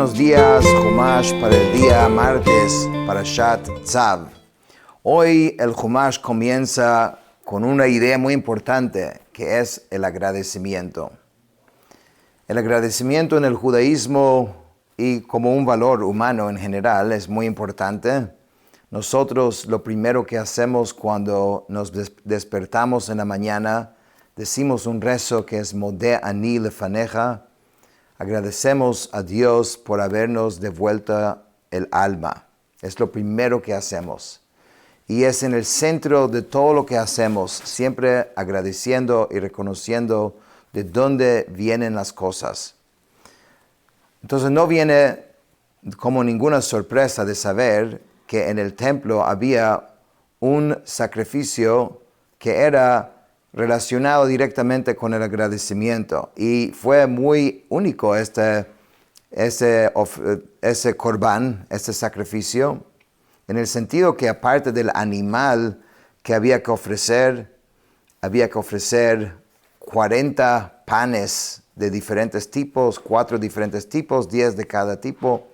Buenos días, Humash para el día martes, Parashat Tzav. Hoy el Humash comienza con una idea muy importante, que es el agradecimiento. El agradecimiento en el judaísmo y como un valor humano en general es muy importante. Nosotros lo primero que hacemos cuando nos despertamos en la mañana, decimos un rezo que es Modeh Ani Lefaneja. Agradecemos a Dios por habernos devuelto el alma. Es lo primero que hacemos. Y es en el centro de todo lo que hacemos, siempre agradeciendo y reconociendo de dónde vienen las cosas. Entonces no viene como ninguna sorpresa de saber que en el templo había un sacrificio que era relacionado directamente con el agradecimiento. Y fue muy único ese corbán, ese sacrificio, en el sentido que aparte del animal que había que ofrecer 40 panes de diferentes tipos, 4 diferentes tipos, 10 de cada tipo,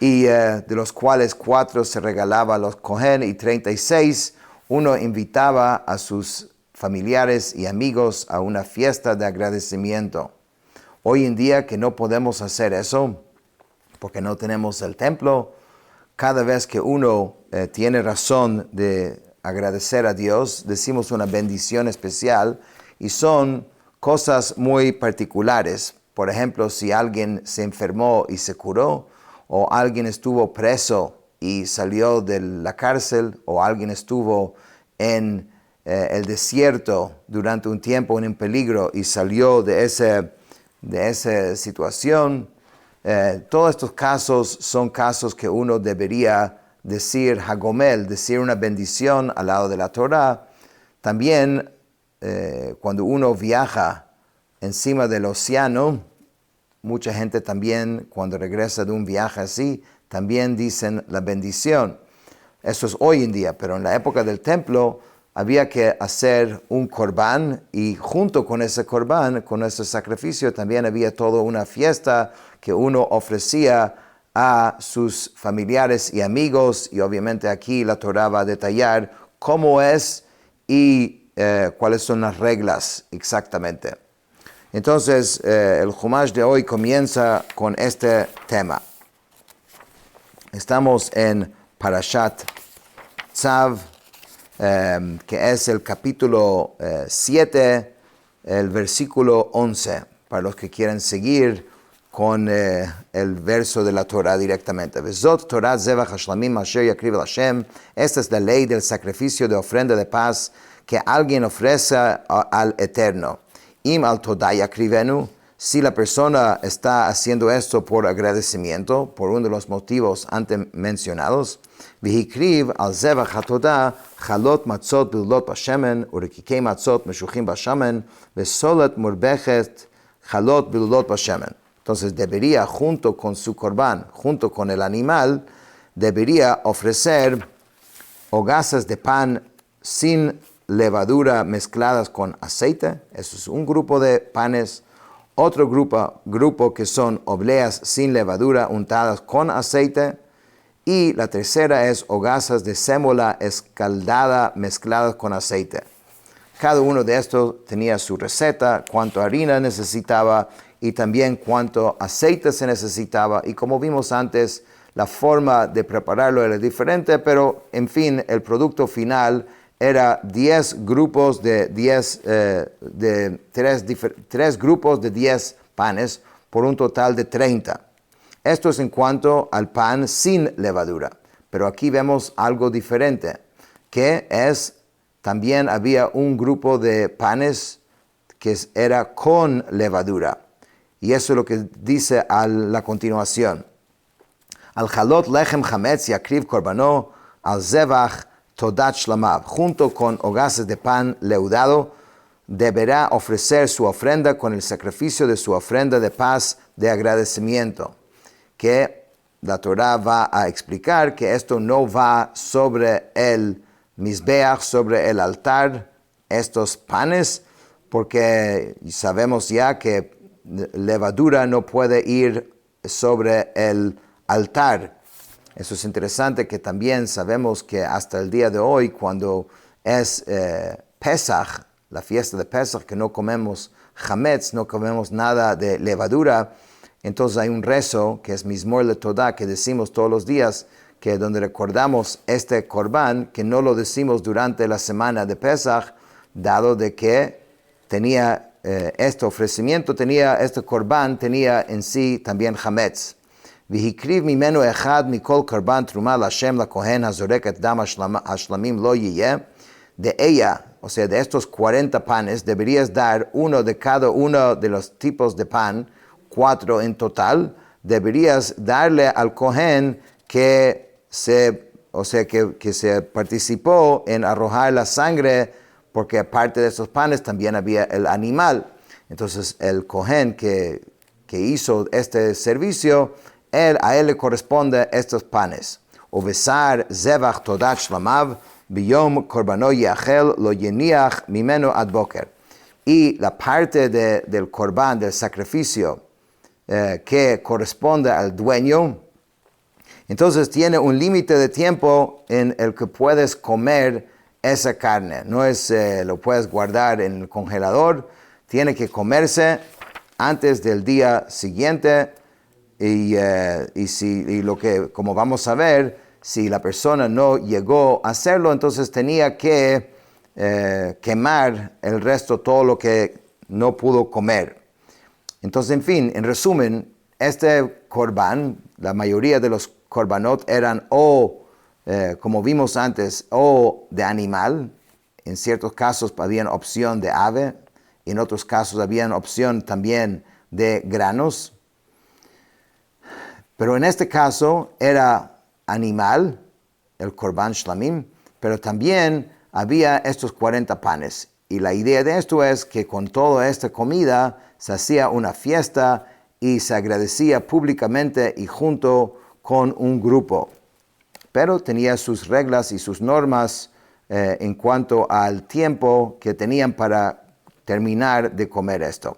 y de los cuales 4 se regalaba a los Kohen y 36 uno invitaba a sus familiares y amigos a una fiesta de agradecimiento. Hoy en día que no podemos hacer eso, porque no tenemos el templo, cada vez que uno tiene razón de agradecer a Dios, decimos una bendición especial y son cosas muy particulares. Por ejemplo, si alguien se enfermó y se curó, o alguien estuvo preso y salió de la cárcel, o alguien estuvo en el desierto durante un tiempo en peligro y salió de esa situación. Todos estos casos son casos que uno debería decir Hagomel, decir una bendición al lado de la Torah. También cuando uno viaja encima del océano, mucha gente también cuando regresa de un viaje así, también dicen la bendición. Eso es hoy en día, pero en la época del templo había que hacer un corbán y junto con ese corbán, con ese sacrificio, también había toda una fiesta que uno ofrecía a sus familiares y amigos, y obviamente aquí la Torah va a detallar cómo es y cuáles son las reglas exactamente. Entonces, el Humash de hoy comienza con este tema. Estamos en Parashat Tzav, que es el capítulo 7, el versículo 11, para los que quieren seguir con el verso de la Torah directamente. Vezot Torah Zevach Hashlamim Asher Yakriv el Hashem. Esta es la ley del sacrificio de ofrenda de paz que alguien ofrece al Eterno. Im al Todah Yakrivenu. Si la persona está haciendo esto por agradecimiento, por uno de los motivos antes mencionados, Vihikriv al Zevach HaTodah Chalot Matzot Bilot Bashemen Urikikei Matzot Meshuchim Bashemen Vesolet Murbechet Chalot Bilot Bashemen. Entonces debería, junto con su corbán, junto con el animal, debería ofrecer hogazas de pan sin levadura mezcladas con aceite. Eso es un grupo de panes. Otro grupo que son obleas sin levadura untadas con aceite. Y la tercera es hogazas de sémola escaldada mezcladas con aceite. Cada uno de estos tenía su receta, cuánto harina necesitaba y también cuánto aceite se necesitaba. Y como vimos antes, la forma de prepararlo era diferente, pero en fin, el producto final era 10 grupos de 10, tres grupos de 10 panes por un total de 30. Esto es en cuanto al pan sin levadura. Pero aquí vemos algo diferente, que es, también había un grupo de panes que era con levadura. Y eso es lo que dice a la continuación. Al Chalot Lechem Chametz Yakriv Korbano al Zevach Todat Shlamav, junto con hogazas de pan leudado, deberá ofrecer su ofrenda con el sacrificio de su ofrenda de paz de agradecimiento. Que la Torah va a explicar que esto no va sobre el Mizbeach, sobre el altar, estos panes, porque sabemos ya que levadura no puede ir sobre el altar. Eso es interesante, que también sabemos que hasta el día de hoy, cuando es Pesach, la fiesta de Pesach, que no comemos chametz, no comemos nada de levadura, entonces hay un rezo que es Mizmor LeTodah, que decimos todos los días, que donde recordamos este corbán, que no lo decimos durante la semana de Pesach, dado de que tenía este ofrecimiento, este corbán tenía en sí también chametz. V'hikriv mimenu echad mikol korban truma l'Hashem lakohen hazorek et dam hashlamim lo yiyeh. De ella, o sea, de estos 40 panes, deberías dar uno de cada uno de los tipos de pan, 4 en total. Deberías darle al kohen que se participó en arrojar la sangre, porque aparte de esos panes también había el animal. Entonces el kohen que hizo este servicio, a él le corresponde estos panes. Ubesar zevach todat shlamav biyom korbano yachel lo yeniach mimeno ad boker. Y la parte del corbán, del sacrificio, que corresponde al dueño, entonces tiene un límite de tiempo en el que puedes comer esa carne. No es, lo puedes guardar en el congelador, tiene que comerse antes del día siguiente. Como vamos a ver, si la persona no llegó a hacerlo, entonces tenía que quemar el resto, todo lo que no pudo comer. Entonces, en fin, en resumen, este corbán, la mayoría de los korbanot eran como vimos antes, o de animal. En ciertos casos había opción de ave, en otros casos había opción también de granos. Pero en este caso era animal, el korban shlamim, pero también había estos 40 panes. Y la idea de esto es que con toda esta comida se hacía una fiesta y se agradecía públicamente y junto con un grupo. Pero tenía sus reglas y sus normas en cuanto al tiempo que tenían para terminar de comer esto.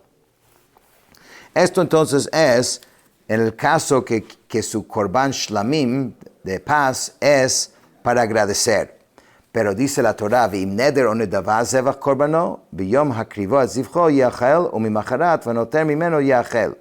Esto entonces es en el caso que su korban shlamim de paz es para agradecer. Pero dice la Torah, V'im neder o nedava zevach korbano, b'yom hakrivo azivcho yachel, o mimacharat v'noter mimeno yachel.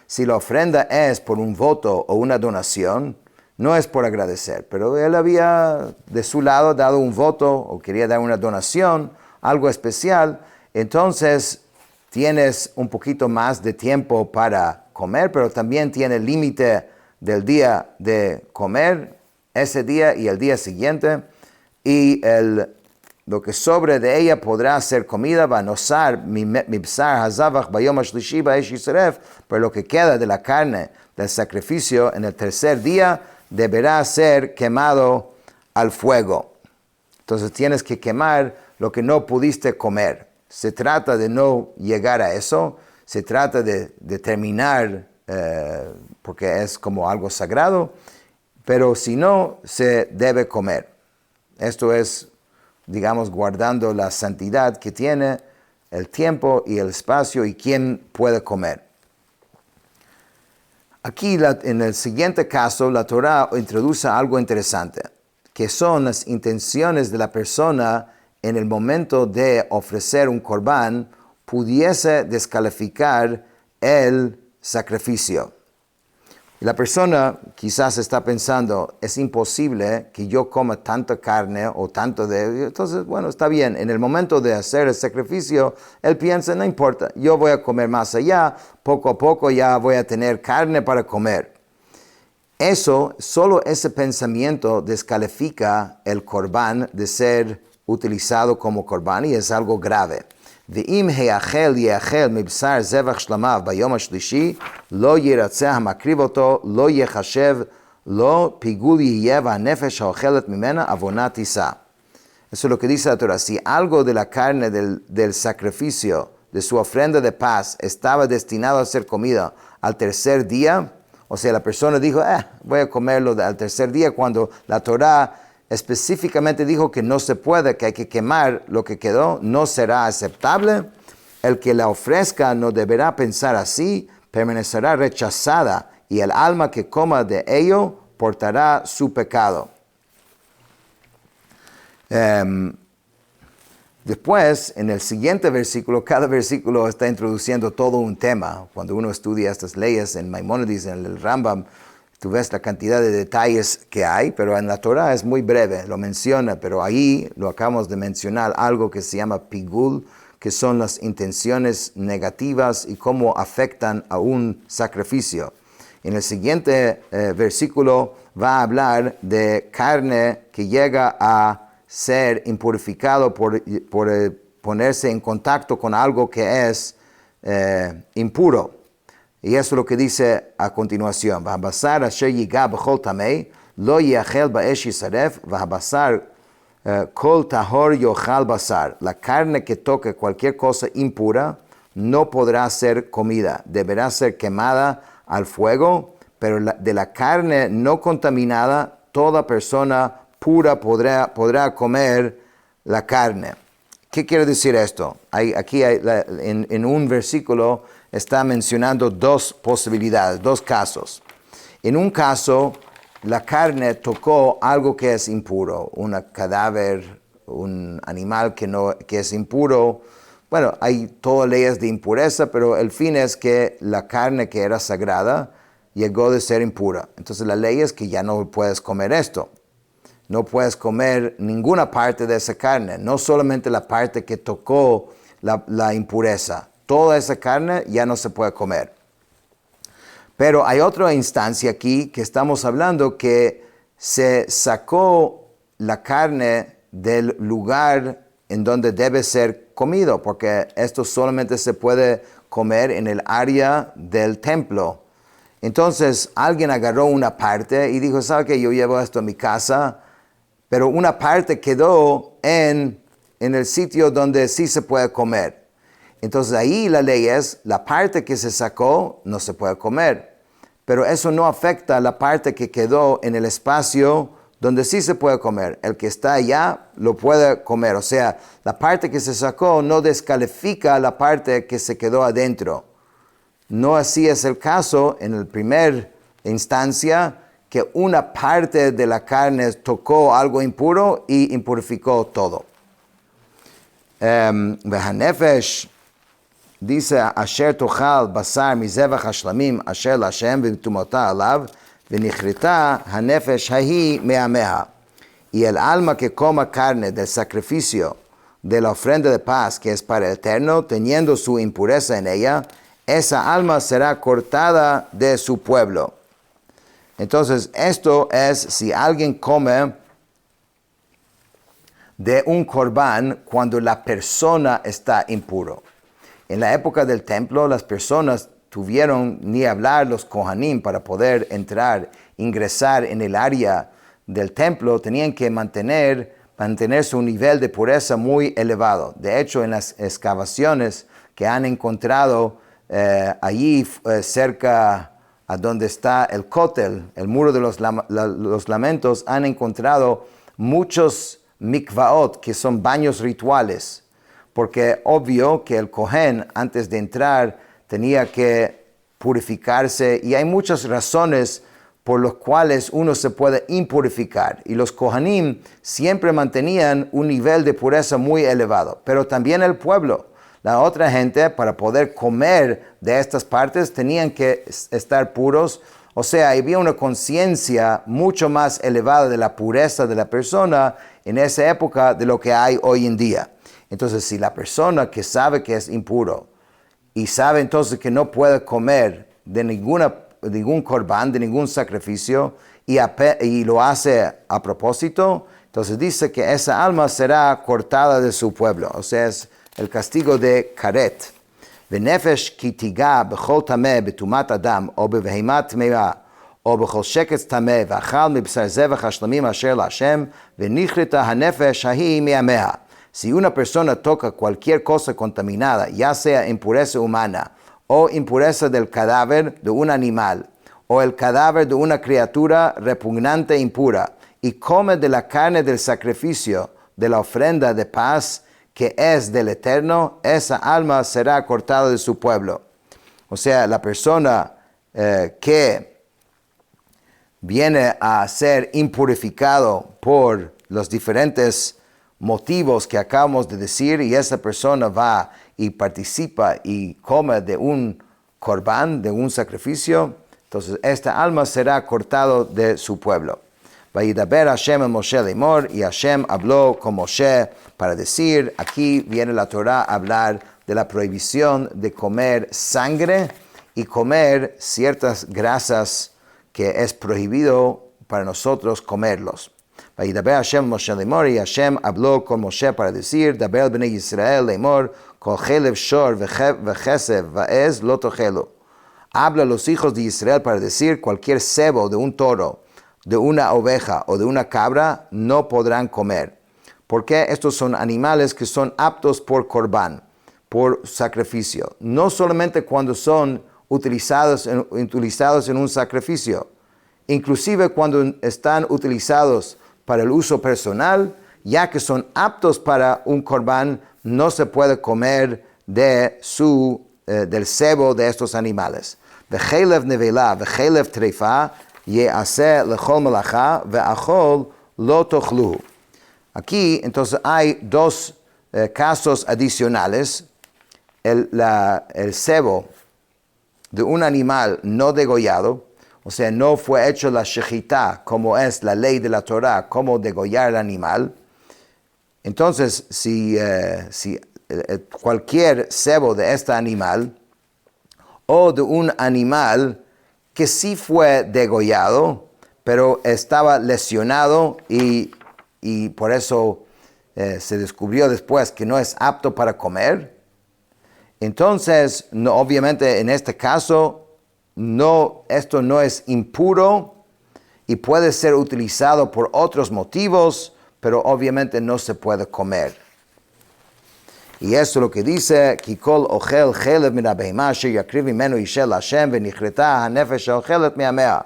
Si la ofrenda es por un voto o una donación, no es por agradecer, pero él había de su lado dado un voto o quería dar una donación, algo especial, entonces tienes un poquito más de tiempo para comer, pero también tiene límite del día de comer, ese día y el día siguiente, y lo que sobre de ella podrá ser comida, va a nosar mibsar hazavach bayom hashlishi ba'esh yisref, pero lo que queda de la carne del sacrificio en el tercer día deberá ser quemado al fuego. Entonces tienes que quemar lo que no pudiste comer. Se trata de no llegar a eso, se trata de terminar, porque es como algo sagrado, pero si no, se debe comer. Esto es, digamos, guardando la santidad que tiene el tiempo y el espacio y quién puede comer. Aquí, en el siguiente caso, la Torah introduce algo interesante, que son las intenciones de la persona en el momento de ofrecer un corbán, pudiese descalificar el sacrificio. Y la persona quizás está pensando, es imposible que yo coma tanta carne o tanto de... Entonces, bueno, está bien. En el momento de hacer el sacrificio, él piensa, no importa, yo voy a comer más allá, poco a poco ya voy a tener carne para comer. Solo ese pensamiento descalifica el corbán de ser utilizado como corbán y es algo grave. ואם היאכל יאכל מבשר זבח שלמיו ביום השלישי, לא ירצה המקריב אותו, לא יחשב, לא פיגול יהיה והנפש האוכלת ממנה עוונה תישא. Eso es lo que dice la Torah. Si algo de la carne del sacrificio, de su ofrenda de paz, estaba destinado a ser comida al tercer día, o sea, la persona dijo, voy a comerlo al tercer día, cuando la Torah específicamente dijo que no se puede, que hay que quemar lo que quedó, no será aceptable. El que la ofrezca no deberá pensar así, permanecerá rechazada y el alma que coma de ello portará su pecado. Después, en el siguiente versículo, cada versículo está introduciendo todo un tema. Cuando uno estudia estas leyes en Maimónides, en el Rambam, tú ves la cantidad de detalles que hay, pero en la Torah es muy breve, lo menciona, pero ahí lo acabamos de mencionar, algo que se llama pigul, que son las intenciones negativas y cómo afectan a un sacrificio. En el siguiente versículo va a hablar de carne que llega a ser impurificado por ponerse en contacto con algo que es impuro. Y eso es lo que dice a continuación. והבשר אשר ייגע בכל טמא, לא יאכל באש יישרף, והבשר כל טהור יאכל בשר. La carne que toque cualquier cosa impura no podrá ser comida. Deberá ser quemada al fuego, pero de la carne no contaminada, toda persona pura podrá comer la carne. ¿Qué quiere decir esto? En un versículo está mencionando dos posibilidades, dos casos. En un caso, la carne tocó algo que es impuro, un cadáver, un animal que es impuro. Bueno, hay todas leyes de impureza, pero el fin es que la carne que era sagrada llegó de ser impura. Entonces la ley es que ya no puedes comer esto. No puedes comer ninguna parte de esa carne, no solamente la parte que tocó la impureza. Toda esa carne ya no se puede comer. Pero hay otra instancia aquí que estamos hablando que se sacó la carne del lugar en donde debe ser comido, porque esto solamente se puede comer en el área del templo. Entonces alguien agarró una parte y dijo, ¿sabe qué? Yo llevo esto a mi casa, pero una parte quedó en el sitio donde sí se puede comer. Entonces ahí la ley es, la parte que se sacó no se puede comer, pero eso no afecta a la parte que quedó en el espacio donde sí se puede comer. El que está allá lo puede comer, o sea, la parte que se sacó no descalifica la parte que se quedó adentro. No así es el caso en la primera instancia, que una parte de la carne tocó algo impuro y impurificó todo. והנפש, dice, אשר תאכל בשר מזבח השלמים אשר להשם וטומאתה עליו, ונכרתה הנפש ההיא מעמיה. Y el alma que coma carne del sacrificio de la ofrenda de paz que es para el eterno, teniendo su impureza en ella, esa alma será cortada de su pueblo. Entonces, esto es si alguien come de un corbán cuando la persona está impuro. En la época del templo, las personas tuvieron ni hablar los kohanim para poder ingresar en el área del templo, tenían que mantener su nivel de pureza muy elevado. De hecho, en las excavaciones que han encontrado allí cerca a donde está el Kotel, el muro de los lamentos, han encontrado muchos mikvaot, que son baños rituales, porque obvio que el Kohen antes de entrar tenía que purificarse, y hay muchas razones por las cuales uno se puede impurificar, y los Kohanim siempre mantenían un nivel de pureza muy elevado, pero también el pueblo. La otra gente, para poder comer de estas partes, tenían que estar puros. O sea, había una conciencia mucho más elevada de la pureza de la persona en esa época de lo que hay hoy en día. Entonces, si la persona que sabe que es impuro y sabe entonces que no puede comer de ningún corbán, de ningún sacrificio, y lo hace a propósito, entonces dice que esa alma será cortada de su pueblo. O sea, es el castigo de karet. ונפש כי תיגע בכל טמא בטומאת אדם או בבהמה טמאה או בכל שקץ טמא ואכל מבשר זבח השלמים אשר להשם ונכרתה הנפש ההיא מימיה. Si una persona toca cualquier cosa contaminada, ya sea impureza humana o impureza del cadáver de un animal o el cadáver de una criatura repugnante e impura, y come de la carne del sacrificio de la ofrenda de paz que es del Eterno, esa alma será cortada de su pueblo. O sea, la persona que viene a ser impurificado por los diferentes motivos que acabamos de decir, y esa persona va y participa y come de un corbán, de un sacrificio, entonces esta alma será cortado de su pueblo. Vayidaber Hashem a Moshe lemor, y Hashem habló con Moshe para decir, aquí viene la Torah a hablar de la prohibición de comer sangre y comer ciertas grasas que es prohibido para nosotros comerlos. Vayidaber Hashem a Moshe lemor, y Hashem habló con Moshe para decir, Daber al Bnei Yisrael lemor, kol chelev shor vechesev vaez lo tochelu. Habla a los hijos de Israel para decir, cualquier cebo de un toro, de una oveja o de una cabra no podrán comer, porque estos son animales que son aptos por corbán, por sacrificio, no solamente cuando son utilizados en un sacrificio, inclusive cuando están utilizados para el uso personal, ya que son aptos para un corbán, no se puede comer del cebo de estos animales. V'chelev nevela, v'chelev treifa, ye'aseh lechol melacha, ve'achol lo tochluhu. Aquí, entonces, hay dos casos adicionales. El cebo de un animal no degollado, o sea, no fue hecho la shechitá, como es la ley de la Torah, como degollar el animal. Entonces, si cualquier cebo de este animal, o de un animal que sí fue degollado, pero estaba lesionado y por eso se descubrió después que no es apto para comer, entonces, no, obviamente en este caso, esto no es impuro y puede ser utilizado por otros motivos, pero obviamente no se puede comer. Y eso es lo que dice, Kikol ochel chelev min habehima asher yakriv mimenu yishel Hashem venichreta hanefesh haochelet me'amea.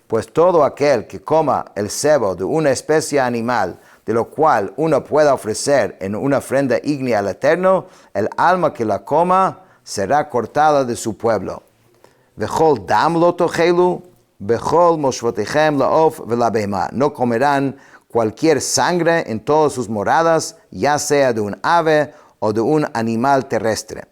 Pues todo aquel que coma el cebo de una especie animal, de lo cual uno pueda ofrecer en una ofrenda ígnea al Eterno, el alma que la coma será cortada de su pueblo. Vechol dam lo tochelu, vechol moshvotechem laof velabehima. No comerán cualquier sangre en todas sus moradas, ya sea de un ave o de un animal terrestre.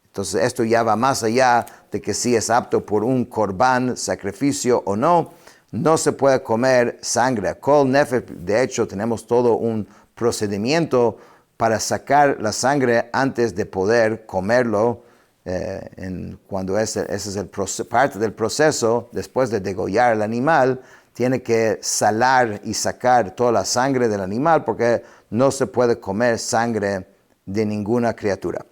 Entonces esto ya va más allá de que si es apto por un corbán, sacrificio o no, no se puede comer sangre. Kol nefesh, de hecho tenemos todo un procedimiento para sacar la sangre antes de poder comerlo, cuando ese es parte del proceso, después de degollar el animal, tiene que salar y sacar toda la sangre del animal porque no se puede comer sangre de ninguna criatura.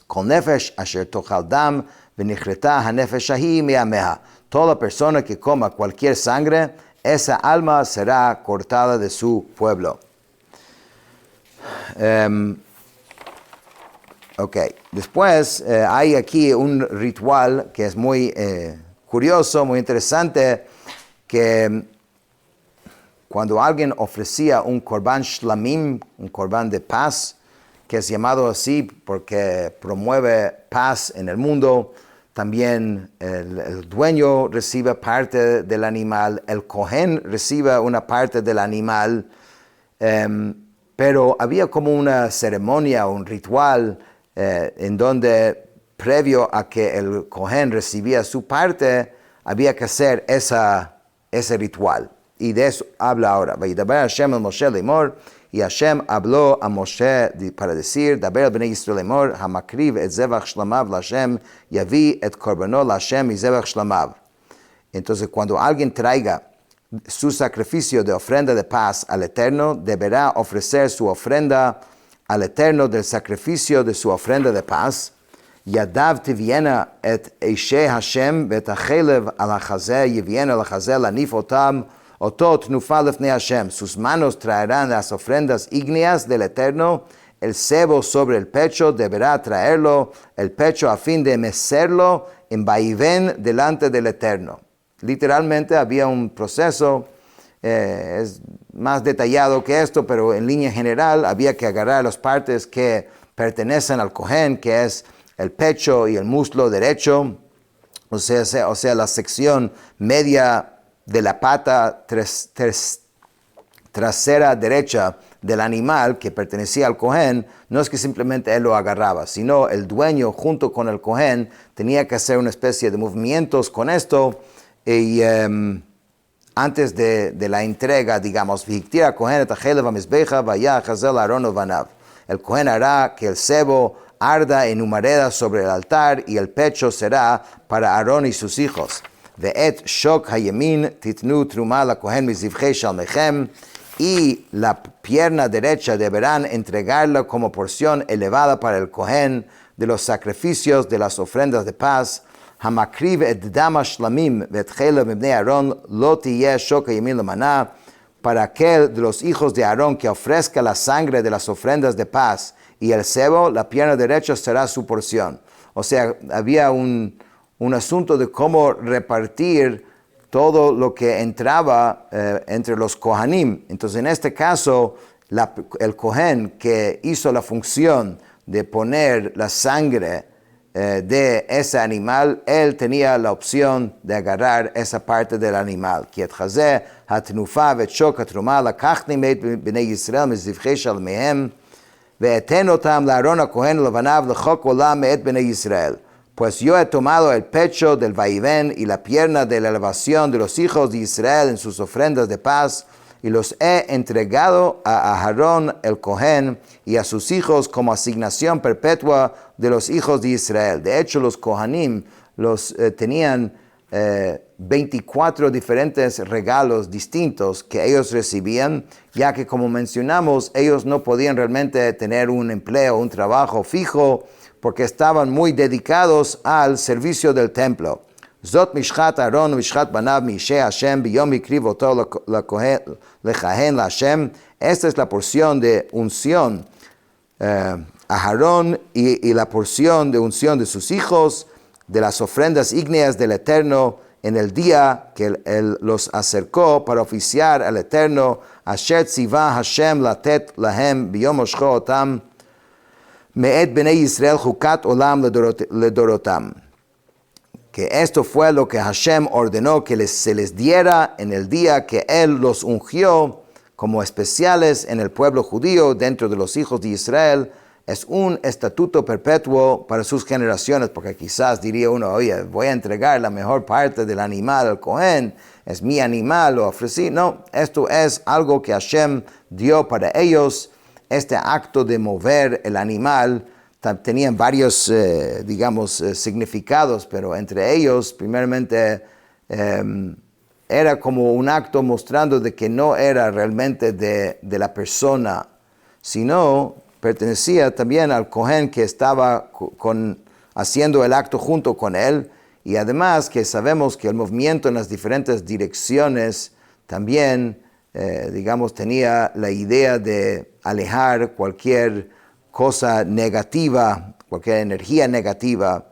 Kol nefesh asher tochal dam venichreta hanefesh ahi me'ameha. Toda persona que coma cualquier sangre, esa alma será cortada de su pueblo. Después hay aquí un ritual que es muy curioso, muy interesante, que cuando alguien ofrecía un korban shlamim, un korban de paz, que es llamado así porque promueve paz en el mundo, también el dueño recibe parte del animal, el Kohen recibe una parte del animal, pero había como una ceremonia, un ritual, en donde previo a que el Kohen recibía su parte, había que hacer ese ritual. Y de eso habla ahora. Vayidaber Hashem el Moshe lemor, y Hashem habló a Moshe para decir, Daber al Bnei Yisrael lemor, hamakriv et zevach shlamav l'Hashem, yavi et korbanot l'Hashem y zevach shlamav. Entonces, cuando alguien traiga su sacrificio de ofrenda de paz al Eterno, deberá ofrecer su ofrenda al Eterno del sacrificio de su ofrenda de paz. Yadav tiviena et eishe Hashem vet hachelev al hachazeh yiviena al hachazeh lanif otam otot nufal lefnei Hashem. Sus manos traerán las ofrendas ígneas del Eterno. El cebo sobre el pecho deberá traerlo, el pecho a fin de mecerlo en vaivén delante del Eterno. Literalmente había un proceso, es más detallado que esto, pero en línea general había que agarrar las partes que pertenecen al Kohen, que es el pecho y el muslo derecho, o sea la sección media de la pata trasera derecha del animal que pertenecía al Cohen, no es que simplemente él lo agarraba, sino el dueño junto con el Cohen tenía que hacer una especie de movimientos con esto y antes de la entrega, digamos, el Cohen hará que el cebo arda en humareda sobre el altar y el pecho será para Aarón y sus hijos. Ve'et shok hayemin titnu truma la Cohen mizivchei shalmechem, y la pierna derecha deberán entregarla como porción elevada para el Cohen de los sacrificios de las ofrendas de paz. Hamakriv et dama shlamim ve'et chela mibnei Aarón lo tiyeh shok hayemin lemana, para aquel de los hijos de Aarón que ofrezca la sangre de las ofrendas de paz y el cebo, la pierna derecha será su porción. O sea, había un asunto de cómo repartir todo lo que entraba entre los Kohanim. Entonces, en este caso, el Kohen que hizo la función de poner la sangre de ese animal, él tenía la opción de agarrar esa parte del animal. Pues yo he tomado el pecho del vaivén y la pierna de la elevación de los hijos de Israel en sus ofrendas de paz, y los he entregado a Aarón el Cohen y a sus hijos como asignación perpetua de los hijos de Israel. De hecho, los Kohanim tenían 24 diferentes regalos distintos que ellos recibían, ya que, como mencionamos, ellos no podían realmente tener un empleo, un trabajo fijo, porque estaban muy dedicados al servicio del templo. Zot mishchat Aaron mishchat banav mishe Hashem biyom ikriv oto lechahen la Hashem. Esta es la porción de unción a Aarón y la porción de unción de sus hijos, de las ofrendas ígneas del Eterno en el día que él los acercó para oficiar al Eterno. Asher tzivah Hashem latet lahem biyom moshcho otam me'et bnei Yisrael chukat olam ledorotam. Que esto fue lo que Hashem ordenó que se les diera en el día que Él los ungió como especiales en el pueblo judío dentro de los hijos de Israel. Es un estatuto perpetuo para sus generaciones, porque quizás diría uno, oye, voy a entregar la mejor parte del animal al Cohen, es mi animal, lo ofrecí. No, esto es algo que Hashem dio para ellos. Este acto de mover el animal tenían varios, significados, pero entre ellos, primeramente, era como un acto mostrando de que no era realmente de la persona, sino pertenecía también al Cohen que estaba haciendo el acto junto con él, y además que sabemos que el movimiento en las diferentes direcciones también, tenía la idea de alejar cualquier cosa negativa, cualquier energía negativa.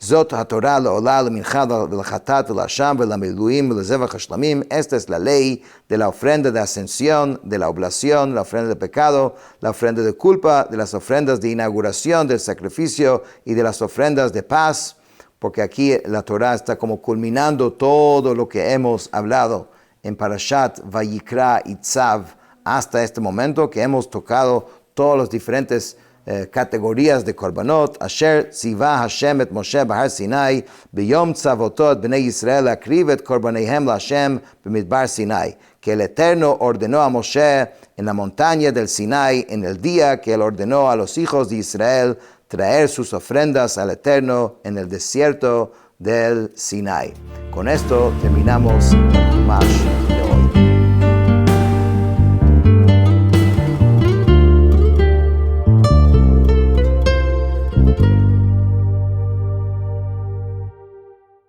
Zot haTorah le'olah le'mincha le'chatat le'asham ve'lamiluim le'zevach hashlamim. Esta es la ley de la ofrenda de ascensión, de la oblación, la ofrenda de pecado, la ofrenda de culpa, de las ofrendas de inauguración, del sacrificio y de las ofrendas de paz, porque aquí la Torah está como culminando todo lo que hemos hablado en Parashat Vayikra y Tzav hasta este momento, que hemos tocado todas las diferentes categorías de korbanot. Asher tzivah Hashem et Moshe bahar Sinai biyom tzavotot bnei Yisrael akriv et korbaneihem laHashem b'midbar Sinai. Que el Eterno ordenó a Moshe en la montaña del Sinai en el día que él ordenó a los hijos de Israel traer sus ofrendas al Eterno en el desierto del Sinai. Con esto terminamos el Chumash de hoy.